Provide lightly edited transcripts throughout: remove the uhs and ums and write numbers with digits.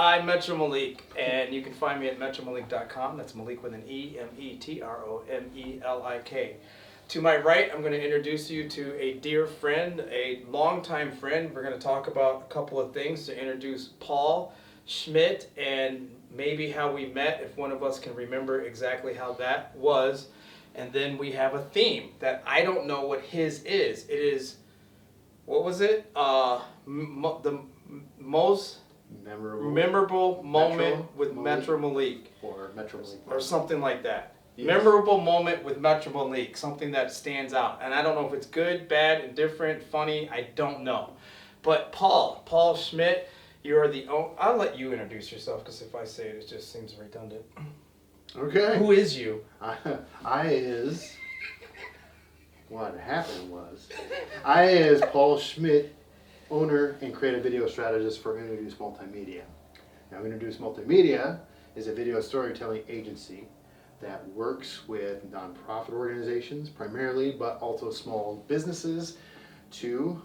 I'm Metro Melik, and you can find me at metromelik.com. That's Malik with an E, Metromelik. To my right, I'm going to introduce you to a dear friend, a longtime friend. We're going to talk about a couple of things to introduce Paul Schmidt and maybe how we met, if one of us can remember exactly how that was. And then we have a theme that I don't know what his is. It is, what was it? The most memorable moment with Metro Melik. Or Metro Melik. Or something like that. Yes. Memorable moment with Metro Melik. Something that stands out. And I don't know if it's good, bad, indifferent, funny. I don't know. But Paul Schmidt, you're the I'll let you introduce yourself, because if I say it, it just seems redundant. Okay. Who is you? What happened was, I is Paul Schmidt, owner and creative video strategist for Introduce Multimedia. Now, Introduce Multimedia is a video storytelling agency that works with nonprofit organizations primarily, but also small businesses to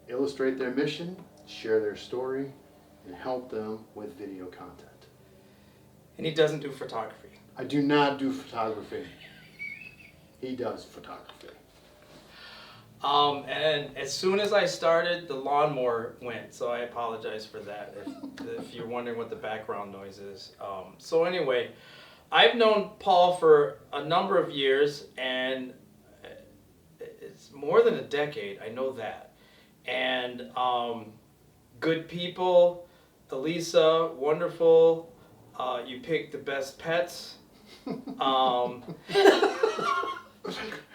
illustrate their mission, share their story, and help them with video content. And he doesn't do photography. I do not do photography. He does photography. And as soon as I started, the lawnmower went, so I apologize for that if you're wondering what the background noise is. So anyway, I've known Paul for a number of years, and it's more than a decade, I know that. And good people, Elisa, wonderful, you picked the best pets.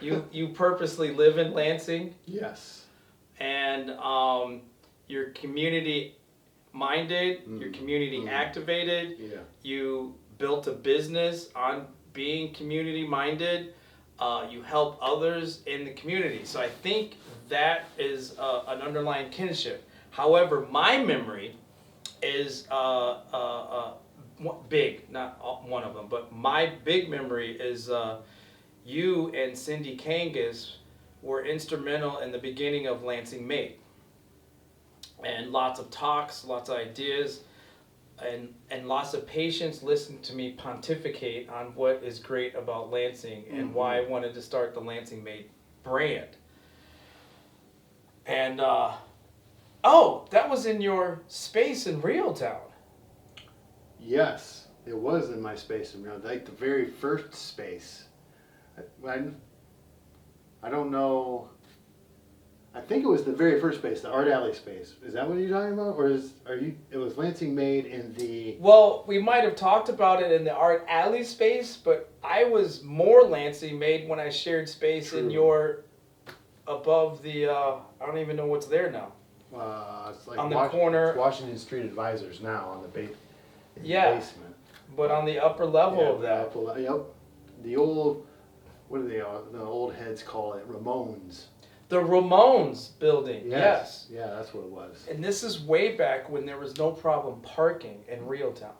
You purposely live in Lansing. Yes. And you're community minded, you're community activated. Yeah. You built a business on being community minded. You help others in the community. So I think that is an underlying kinship. However, my memory is big, not one of them, but my big memory is you and Cindy Kangas were instrumental in the beginning of Lansing Made. And lots of talks, lots of ideas, and lots of patients listened to me pontificate on what is great about Lansing and why I wanted to start the Lansing Made brand. And, that was in your space in Reeltown. Yes, it was in my space in real, like the very first space. I don't know. I think it was the very first space, the Art Alley space. Is that what you're talking about, or it was Lansing Made in the? Well, we might have talked about it in the Art Alley space, but I was more Lansing Made when I shared space in your above the. I don't even know what's there now. It's like on the corner. It's Washington Street Advisors now on the basement. But on the upper level of that. Yep. The old, what do the old heads call it? Ramones. The Ramones building, yes. Yeah, that's what it was. And this is way back when there was no problem parking in Reeltown.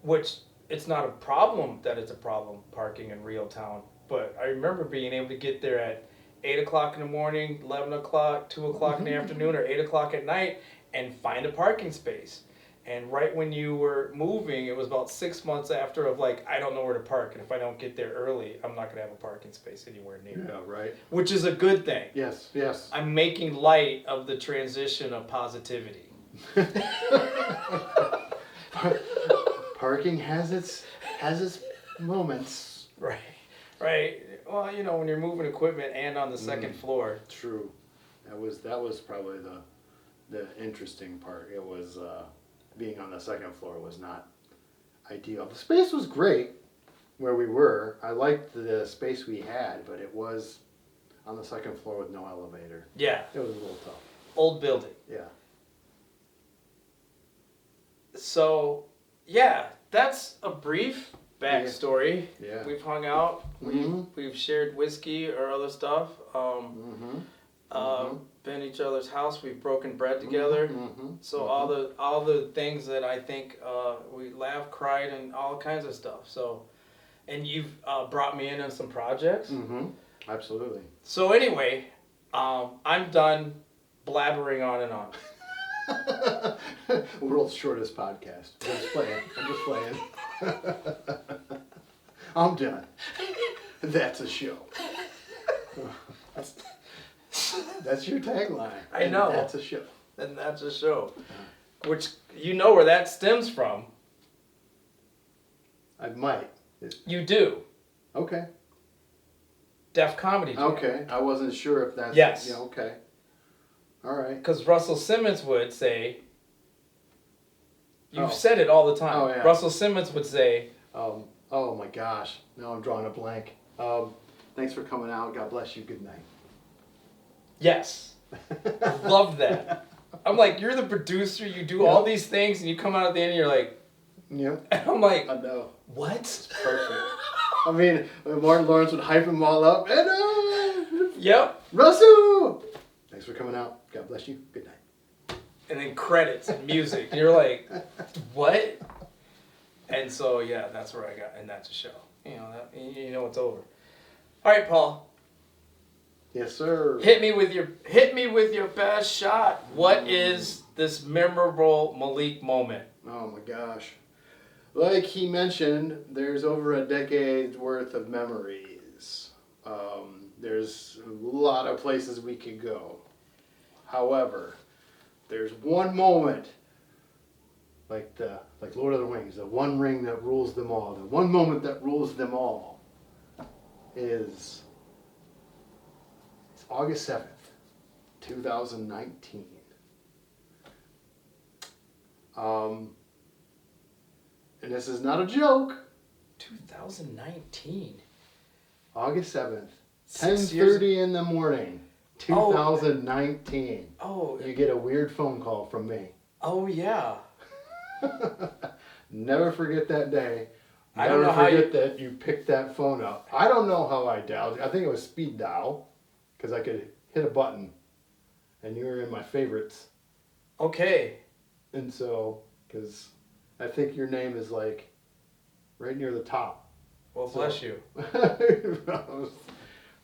Which, it's not a problem that it's a problem parking in Reeltown, but I remember being able to get there at 8 o'clock in the morning, 11 o'clock, 2 o'clock in the afternoon, or 8 o'clock at night, and find a parking space. And right when you were moving, it was about 6 months after of like, I don't know where to park, and if I don't get there early, I'm not going to have a parking space anywhere near. Yeah, right. Which is a good thing. Yes. I'm making light of the transition of positivity. Parking has its moments. Right. Well, when you're moving equipment and on the second floor. True. That was probably the interesting part. It was being on the second floor was not ideal. The space was great where we were. I liked the space we had, but it was on the second floor with no elevator. Yeah. It was a little tough. Old building. Yeah. So, that's a brief backstory. Yeah. We've hung out. We've shared whiskey or other stuff. Been at each other's house. We've broken bread together. So all the things that I think we laughed, cried, and all kinds of stuff. So, and you've brought me in on some projects. Absolutely. So anyway, I'm done blabbering on and on. World's shortest podcast. I'm just playing. I'm done. That's a show. That's your tagline. I know. And that's a show. And that's a show. Which, you know where that stems from. I might. You do. Okay. Def Comedy Jam. Okay. I wasn't sure if that's... Yes. Yeah, okay. All right. Because Russell Simmons would say... You've Oh. said it all the time. Oh, yeah. Russell Simmons would say... Oh my gosh. Now I'm drawing a blank. Thanks for coming out. God bless you. Good night. Yes. I love that. I'm like, you're the producer, you do all these things, and you come out at the end and you're like... Yep. And I'm like, I know. what? Perfect. I mean, Martin Lawrence would hype them all up. And, Yep. Russell! Thanks for coming out. God bless you. Good night. And then credits and music. And you're like, what? And so, yeah, that's where I got, and that's a show. You know it's over. All right, Paul. Yes, sir. Hit me with your best shot. What is this memorable Malik moment? Oh my gosh. Like he mentioned, there's over a decade's worth of memories. There's a lot of places we could go. However, there's one moment, like Lord of the Rings, the one ring that rules them all. The one moment that rules them all is it's August 7th, 2019. And this is not a joke. 2019. August 7th, 6 years. 10:30 in the morning, 2019. Oh. You get a weird phone call from me. Oh yeah. Never forget that day. I don't Never know how forget that you picked that phone up. I don't know how I dialed. I think it was speed dial, because I could hit a button, and you were in my favorites. Okay. And so, because I think your name is like right near the top. Well, bless you.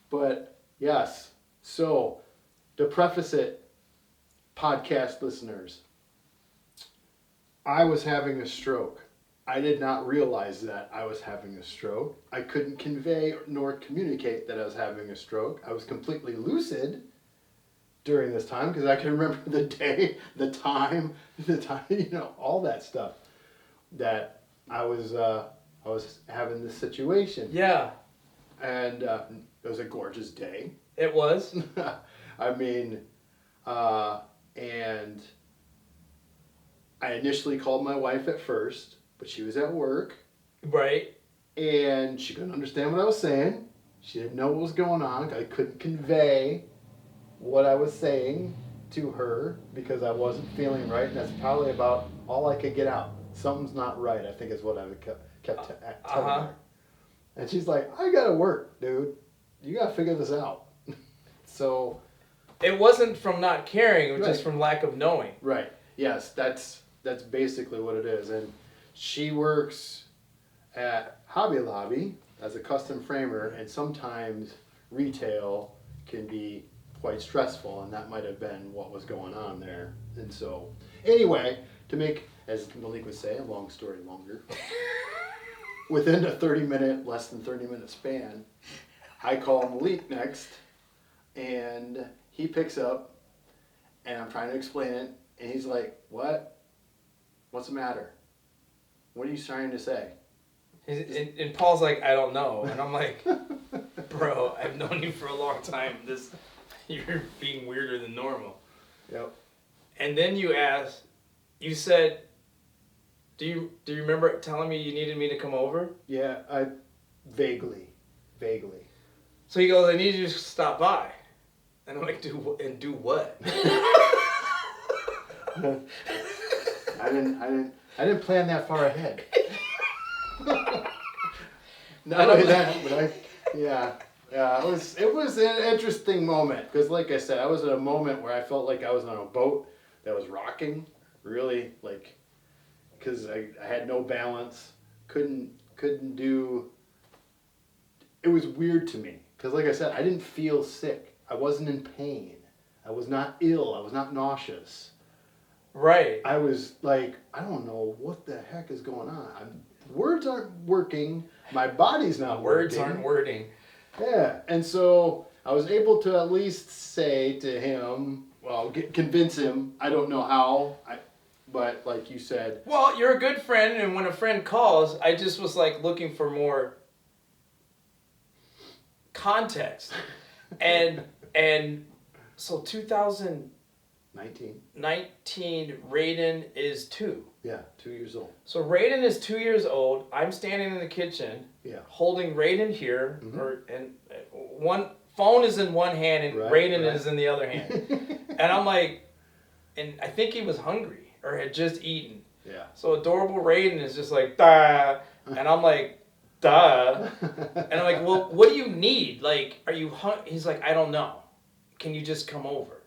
But yes, so to preface it, podcast listeners, I was having a stroke. I did not realize that I was having a stroke. I couldn't convey nor communicate that I was having a stroke. I was completely lucid during this time because I can remember the day, the time, all that stuff that I was having this situation. Yeah. And it was a gorgeous day. It was. I mean, and I initially called my wife at first, but she was at work. Right. And she couldn't understand what I was saying. She didn't know what was going on. I couldn't convey what I was saying to her because I wasn't feeling right. And that's probably about all I could get out. Something's not right, I think is what I kept telling her. And she's like, I gotta work, dude. You gotta figure this out. So. It wasn't from not caring, it was Right. just from lack of knowing. Right. Yes, that's basically what it is. And she works at Hobby Lobby as a custom framer, and sometimes retail can be quite stressful, and that might have been what was going on there. And so, anyway, to make, as Malik would say, a long story longer, within a less than 30 minute span, I call Malik next, and he picks up, and I'm trying to explain it, and he's like, what? What's the matter? What are you trying to say? And Paul's like, I don't know. And I'm like, bro, I've known you for a long time. You're being weirder than normal. Yep. And then you said, do you remember telling me you needed me to come over? Yeah, I vaguely. So he goes, I need you to stop by. And I'm like, do what? I didn't plan that far ahead. Not only that, but it was an interesting moment because, like I said, I was at a moment where I felt like I was on a boat that was rocking, really, like, because I had no balance, couldn't do. It was weird to me because, like I said, I didn't feel sick. I wasn't in pain. I was not ill. I was not nauseous. Right. I was like, I don't know what the heck is going on. Words aren't working. My body's not Words working. aren't wording. Yeah, and so I was able to at least say to him, well, convince him. I don't know how, but like you said, Well, you're a good friend, and when a friend calls, I just was like looking for more context. And so 2019, 19. Raiden is 2. Yeah, 2 years old. So Raiden is 2 years old. I'm standing in the kitchen, Yeah. holding Raiden here, Mhm. and one phone is in one hand and Raiden is in the other hand. And I'm like, and I think he was hungry or had just eaten. Yeah. So adorable Raiden is just like, duh. And I'm like, duh. And I'm like, well, what do you need? Like, are you He's like, I don't know. Can you just come over?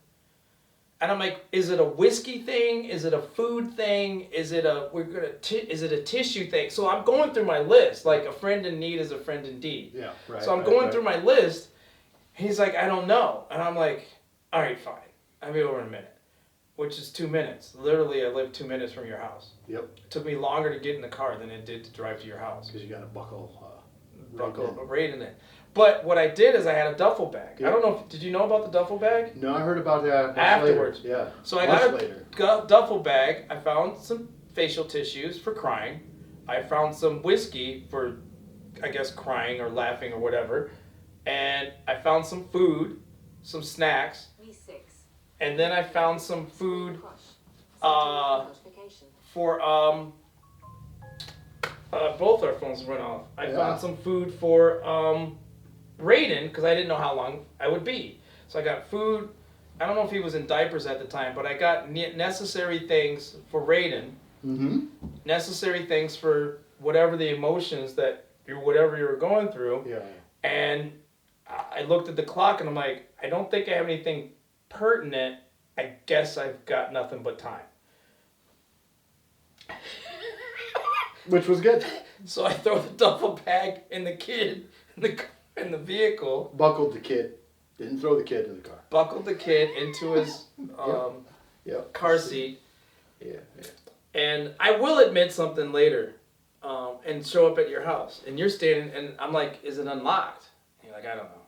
And I'm like, is it a whiskey thing? Is it a food thing? Is it a is it a tissue thing? So I'm going through my list. Like, a friend in need is a friend indeed. Yeah, right. So I'm going through my list. He's like, I don't know. And I'm like, all right, fine. I'll be over in a minute. Which is 2 minutes. Literally, I live 2 minutes from your house. Yep. It took me longer to get in the car than it did to drive to your house. Because you got to buckle Right in it. But what I did is I had a duffel bag. Yeah. I don't know did you know about the duffel bag? No, I heard about that much Afterwards. later. Yeah. So I got a duffel bag. I found some facial tissues for crying. I found some whiskey for, I guess, crying or laughing or whatever. And I found some food, some snacks. And then I found some food for both our phones went off. I found some food for Raiden because I didn't know how long I would be. So I got food. I don't know if he was in diapers at the time, but I got necessary things for Raiden. Mm-hmm. Necessary things for whatever the emotions that whatever you were going through. Yeah. And I looked at the clock and I'm like, I don't think I have anything pertinent. I guess I've got nothing but time. Which was good. So I throw the duffel bag and the kid in the vehicle. Buckled the kid. Didn't throw the kid in the car. Buckled the kid into his car seat. Yeah. And I will admit something later, and show up at your house. And you're standing, and I'm like, is it unlocked? And you're like, I don't know.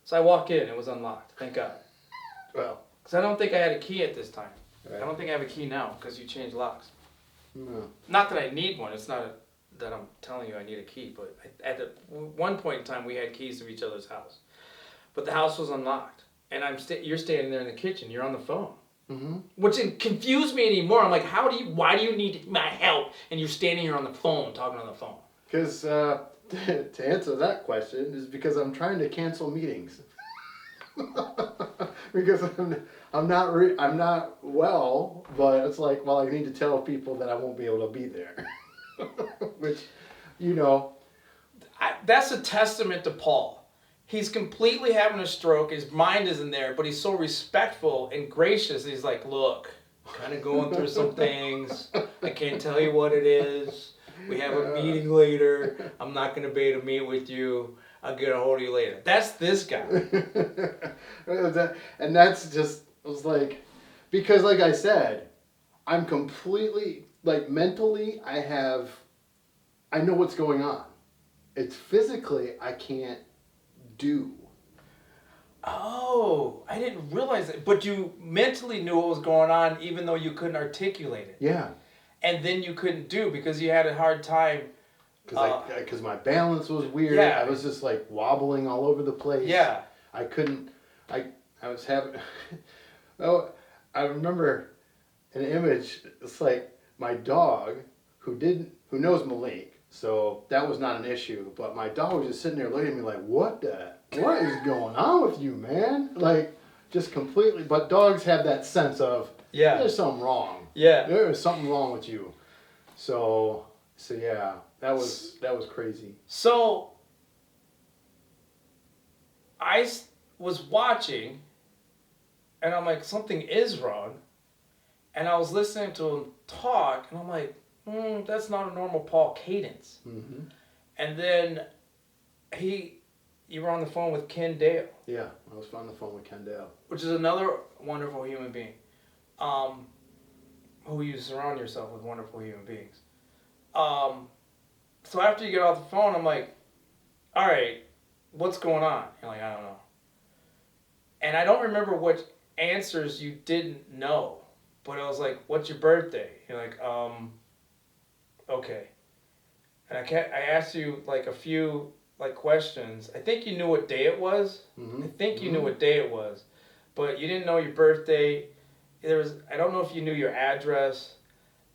So I walk in, it was unlocked. Thank God. Well. Because I don't think I had a key at this time. Right. I don't think I have a key now because you changed locks. No. Not that I need one. It's not that I'm telling you I need a key. But at one point in time, we had keys to each other's house. But the house was unlocked. And you're standing there in the kitchen. You're on the phone. Mm-hmm. Which didn't confuse me anymore. I'm like, why do you need my help? And you're standing here on the phone, talking on the phone. Because to answer that question is because I'm trying to cancel meetings. Because I'm not well, but it's like, well, I need to tell people that I won't be able to be there. Which, that's a testament to Paul. He's completely having a stroke. His mind isn't there, but he's so respectful and gracious. He's like, look, kind of going through some things. I can't tell you what it is. We have a meeting later. I'm not going to be able to meet with you. I'll get a hold of you later. That's this guy. And that's just, it was like, because like I said, I'm completely, like mentally, I know what's going on. It's physically, I can't do. Oh, I didn't realize it. But you mentally knew what was going on even though you couldn't articulate it. Yeah. And then you couldn't do because you had a hard time. Because my balance was weird. Yeah. I was just like wobbling all over the place. Yeah. I couldn't, I was having, oh, I remember an image. It's like my dog who knows Malik. So that was not an issue. But my dog was just sitting there looking at me like, what is going on with you, man? Like, just completely. But dogs have that sense of, there's something wrong. Yeah. There is something wrong with you. So yeah, that was crazy. So I was watching, and I'm like, something is wrong. And I was listening to him talk, and I'm like, that's not a normal Paul cadence. Mm-hmm. And then you were on the phone with Ken Dale. Yeah, I was on the phone with Ken Dale. Which is another wonderful human being. who you surround yourself with wonderful human beings. So after you get off the phone, I'm like, all right, what's going on? You're like, I don't know. And I don't remember what answers you didn't know, but I was like, what's your birthday? You're like, okay. And I asked you like a few like questions. I think you knew what day it was. Mm-hmm. I think you knew what day it was, but you didn't know your birthday. I don't know if you knew your address.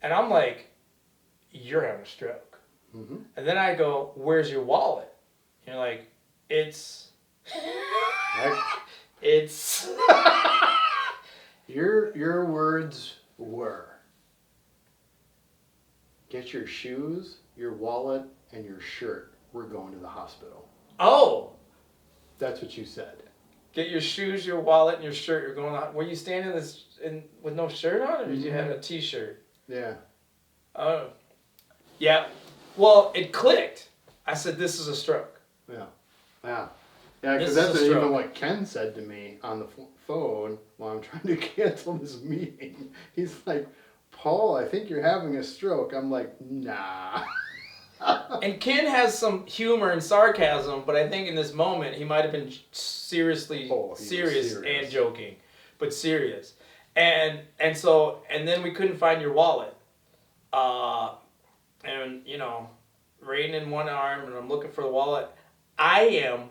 And I'm like, you're having a stroke. Mm-hmm. And then I go, where's your wallet? And you're like, it's Your words were, get your shoes, your wallet, and your shirt. We're going to the hospital. oh, That's what you said. get your shoes, your wallet, and your shirt. You're going on. Were you standing with no shirt on, or did you Mm-hmm. have a t-shirt? Yeah. Oh, yeah. Well, it clicked. I said, this is a stroke. Yeah. Yeah. Yeah, because This is that's a even stroke. what Ken said to me on the phone while I'm trying to cancel this meeting. He's like, Paul, I think you're having a stroke. I'm like, nah. And Ken has some humor and sarcasm, but I think in this moment he might have been seriously Oh, he was serious serious. and joking, but serious. And then we couldn't find your wallet. And you know, Raiden in one arm, and I'm looking for the wallet. I am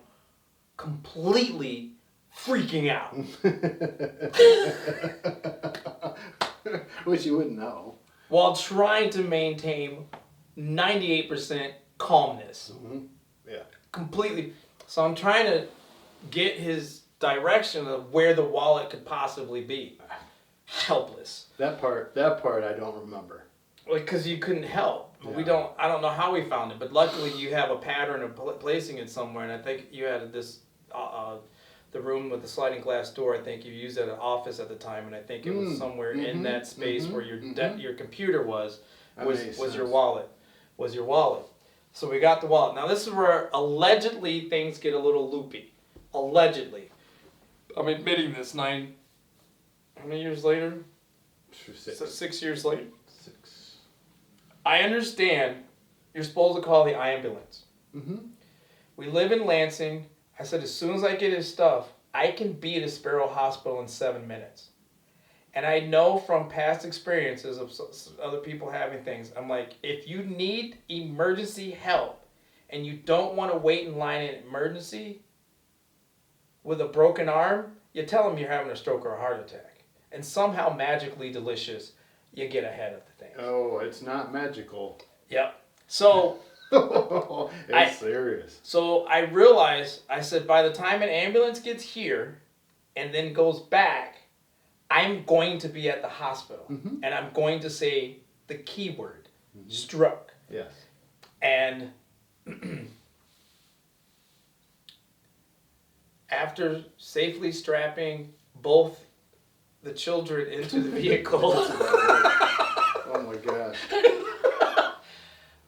completely freaking out. Which you wouldn't know. While trying to maintain 98% calmness. Mm-hmm. Yeah. Completely. So I'm trying to get his direction of where the wallet could possibly be. Helpless. That part I don't remember. Because you couldn't help. Yeah. I don't know how we found it, but luckily you have a pattern of placing it somewhere, and I think you had this, the room with the sliding glass door, I think you used at an office at the time, and I think it was somewhere in that space where your computer was your wallet. Was your wallet. So we got the wallet. Now this is where allegedly things get a little loopy. Allegedly. I'm admitting this how many years later? 6 years later. 6. I understand you're supposed to call the ambulance. Mm-hmm. We live in Lansing. I said, as soon as I get his stuff, I can be at Sparrow Hospital in 7 minutes. And I know from past experiences of other people having things, I'm like, if you need emergency help and you don't want to wait in line in emergency with a broken arm, you tell them you're having a stroke or a heart attack. And somehow magically delicious, you get ahead of the thing. Oh, it's not magical. Yep. So It's serious. So I realized, I said, by the time an ambulance gets here and then goes back, I'm going to be at the hospital. Mm-hmm. And I'm going to say the keyword, stroke. Yes. And after safely strapping both the children into the vehicle, Oh my gosh.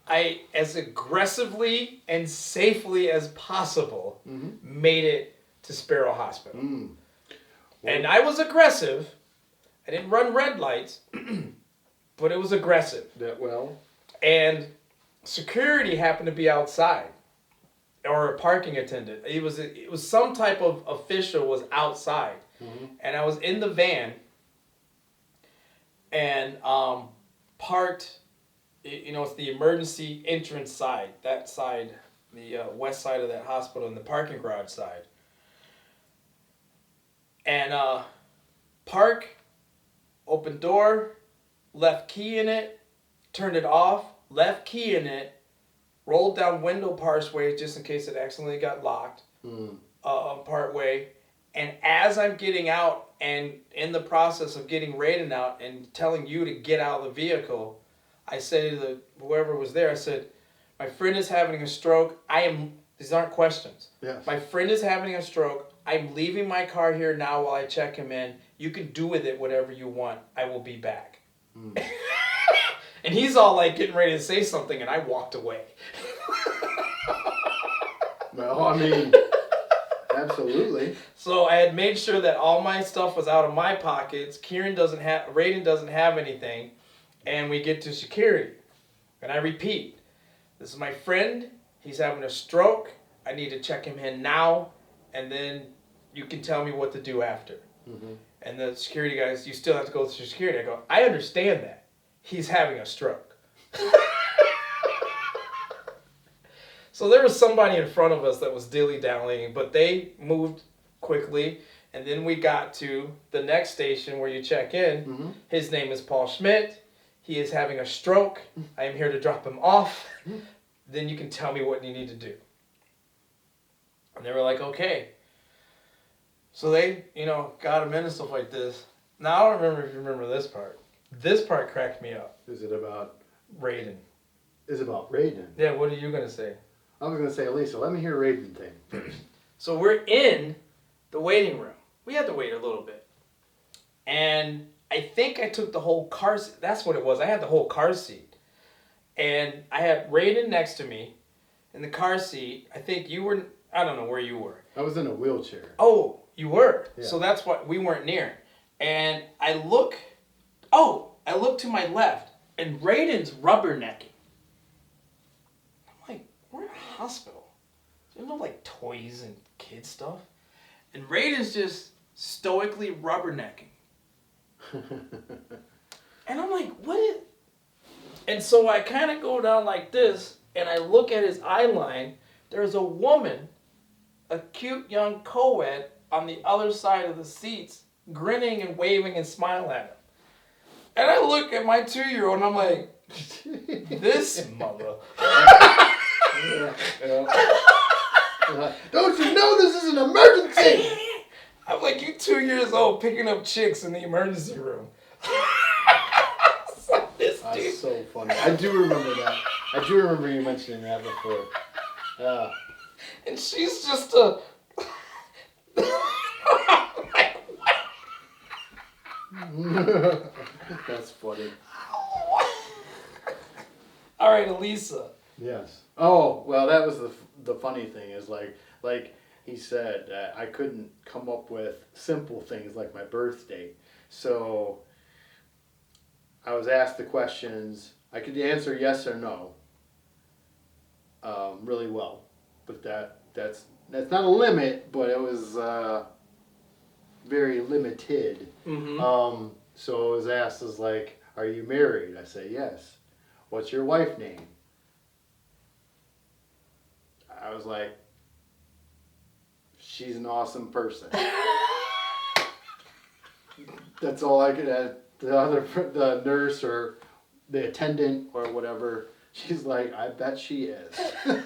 I, as aggressively and safely as possible, made it to Sparrow Hospital. Mm. And I was aggressive. I didn't run red lights, but it was aggressive. That well? And security happened to be outside, or a parking attendant. It was some type of official was outside, and I was in the van and parked. You know, it's the emergency entrance side, that side, the west side of that hospital, and the parking garage side. And park, open door, left key in it, turned it off, left key in it, rolled down window partway just in case it accidentally got locked, part way. And as I'm getting out and in the process of getting Raiden out and telling you to get out of the vehicle, I said to whoever was there, I said, my friend is having a stroke. These aren't questions. Yes. My friend is having a stroke. I'm leaving my car here now while I check him in. You can do with it whatever you want. I will be back. And he's all like getting ready to say something, and I walked away. Well, I mean, absolutely. So I had made sure that all my stuff was out of my pockets. Raiden doesn't have anything. and we get to security. And I repeat, this is my friend. He's having a stroke. I need to check him in now, and then you can tell me what to do after. Mm-hmm. And the security guys, you still have to go through security. I go, I understand that. He's having a stroke. So there was somebody in front of us that was dilly-dallying, but they moved quickly. And then we got to the next station where you check in. Mm-hmm. His name is Paul Schmidt. He is having a stroke. I am here to drop him off. Then you can tell me what you need to do. And they were like, okay. So they, got him in and stuff like this. Now, I don't remember if you remember this part. This part cracked me up. Is it about Raiden. Is it about Raiden? Yeah, what are you going to say? I was going to say, Lisa, let me hear Raiden thing first. So we're in the waiting room. We had to wait a little bit. And I think I took the whole car seat. That's what it was. I had the whole car seat. And I had Raiden next to me in the car seat. I think you were, I don't know where you were. I was in a wheelchair. Oh, you were. Yeah. So that's what we weren't near. And I look to my left, and Raiden's rubbernecking. I'm like, we're in a hospital. There's no like toys and kid stuff. And Raiden's just stoically rubbernecking. And I'm like, what is... And so I kind of go down like this, and I look at his eye line. There's a woman, a cute young co-ed, on the other side of the seats, grinning and waving and smiling at him. And I look at my 2-year-old, and I'm like, this mother. Don't you know this is an emergency? I'm like, you 2 years old picking up chicks in the emergency room. That's so funny. I do remember that. I do remember you mentioning that before. Yeah. And she's just a... That's funny. All right, Elisa. Yes. Oh, well, that was the funny thing is like he said that I couldn't come up with simple things like my birth date. So I was asked the questions. I could answer yes or no really well, but that's not a limit, but it was very limited. Mm-hmm. So I was asked as like, are you married? I say yes. What's your wife name? I was like, she's an awesome person. That's all I could add. The nurse or the attendant or whatever, she's like, I bet she is. I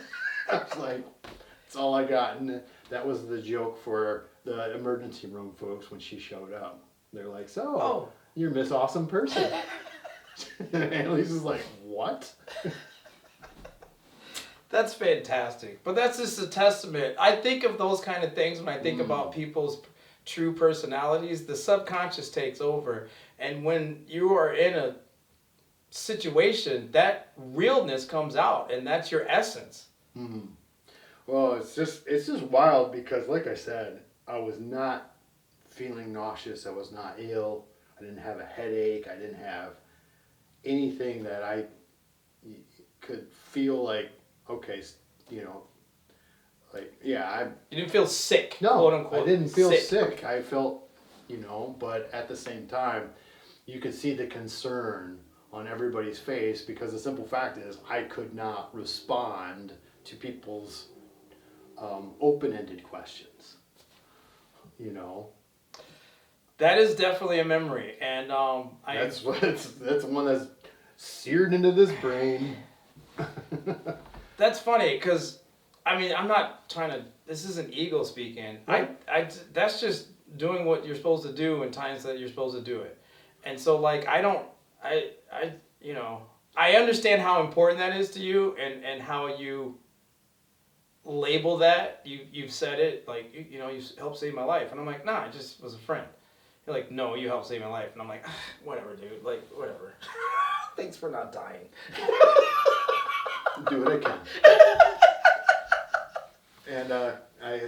was like, that's all I got. And that was the joke for the emergency room folks when she showed up. They're like, so, you're Miss Awesome Person. And Lisa's like, what? That's fantastic. But that's just a testament. I think of those kind of things when I think about people's true personalities. The subconscious takes over. And when you are in a situation, that realness comes out. And that's your essence. Mm-hmm. Well, it's just wild because, like I said, I was not feeling nauseous. I was not ill. I didn't have a headache. I didn't have anything that I could feel like, okay, like, yeah. You didn't feel sick, no, quote unquote. I didn't feel sick. sick. I felt, but at the same time, you could see the concern on everybody's face because the simple fact is I could not respond to people's open-ended questions, That is definitely a memory, and that's one that's seared into this brain. That's funny because, I'm not trying to. This isn't ego speaking. That's just doing what you're supposed to do in times that you're supposed to do it, and so like I understand how important that is to you and how you label that. You've said it like you helped save my life, and I'm like, nah, I just was a friend. You're like, no, you helped save my life. And I'm like, whatever, dude. Like, whatever. Thanks for not dying. Do what I can. And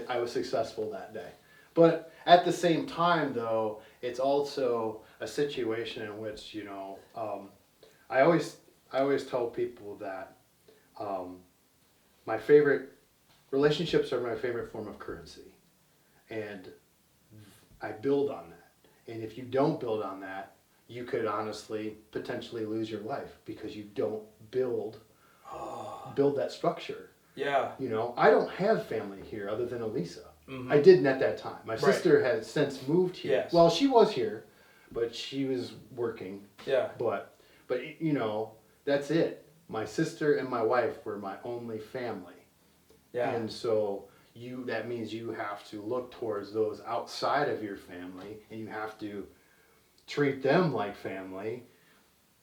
I was successful that day. But at the same time, though, it's also a situation in which, I always tell people that my favorite relationships are my favorite form of currency, and I build on that. And if you don't build on that, you could honestly potentially lose your life because you don't build that structure. Yeah. You know, I don't have family here other than Elisa. Mm-hmm. I didn't at that time. My sister has since moved here. Yes. Well, she was here, but she was working. Yeah. But you know, that's it. My sister and my wife were my only family. Yeah. And so that means you have to look towards those outside of your family, and you have to treat them like family,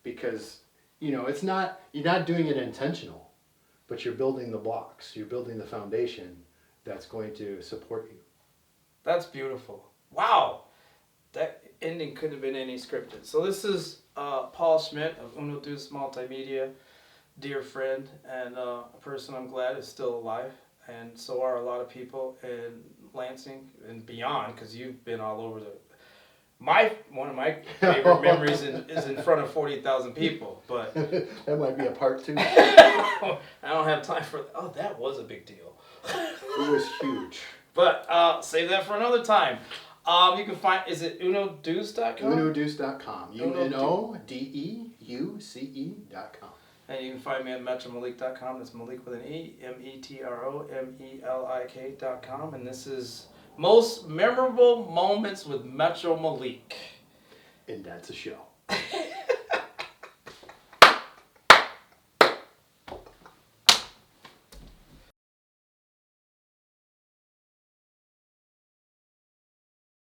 because you know you're not doing it intentional, but you're building the blocks, you're building the foundation that's going to support you. That's beautiful. Wow. That ending couldn't have been any scripted. So this is Paul Schmidt of Uno Deuce Multimedia, dear friend, and a person I'm glad is still alive. And so are a lot of people in Lansing and beyond, because you've been all over one of my favorite memories is in front of 40,000 people, but That might be a part two. I don't have time for. Oh, that was a big deal. It was huge. But save that for another time. You can find, is it unodeuce.com? UnoDeuce.com. UNODEUCE.com. And you can find me at metromelik.com. That's Malik with an E, METROMELIK.com. And this is Most Memorable Moments with Metro Melik. And that's a show.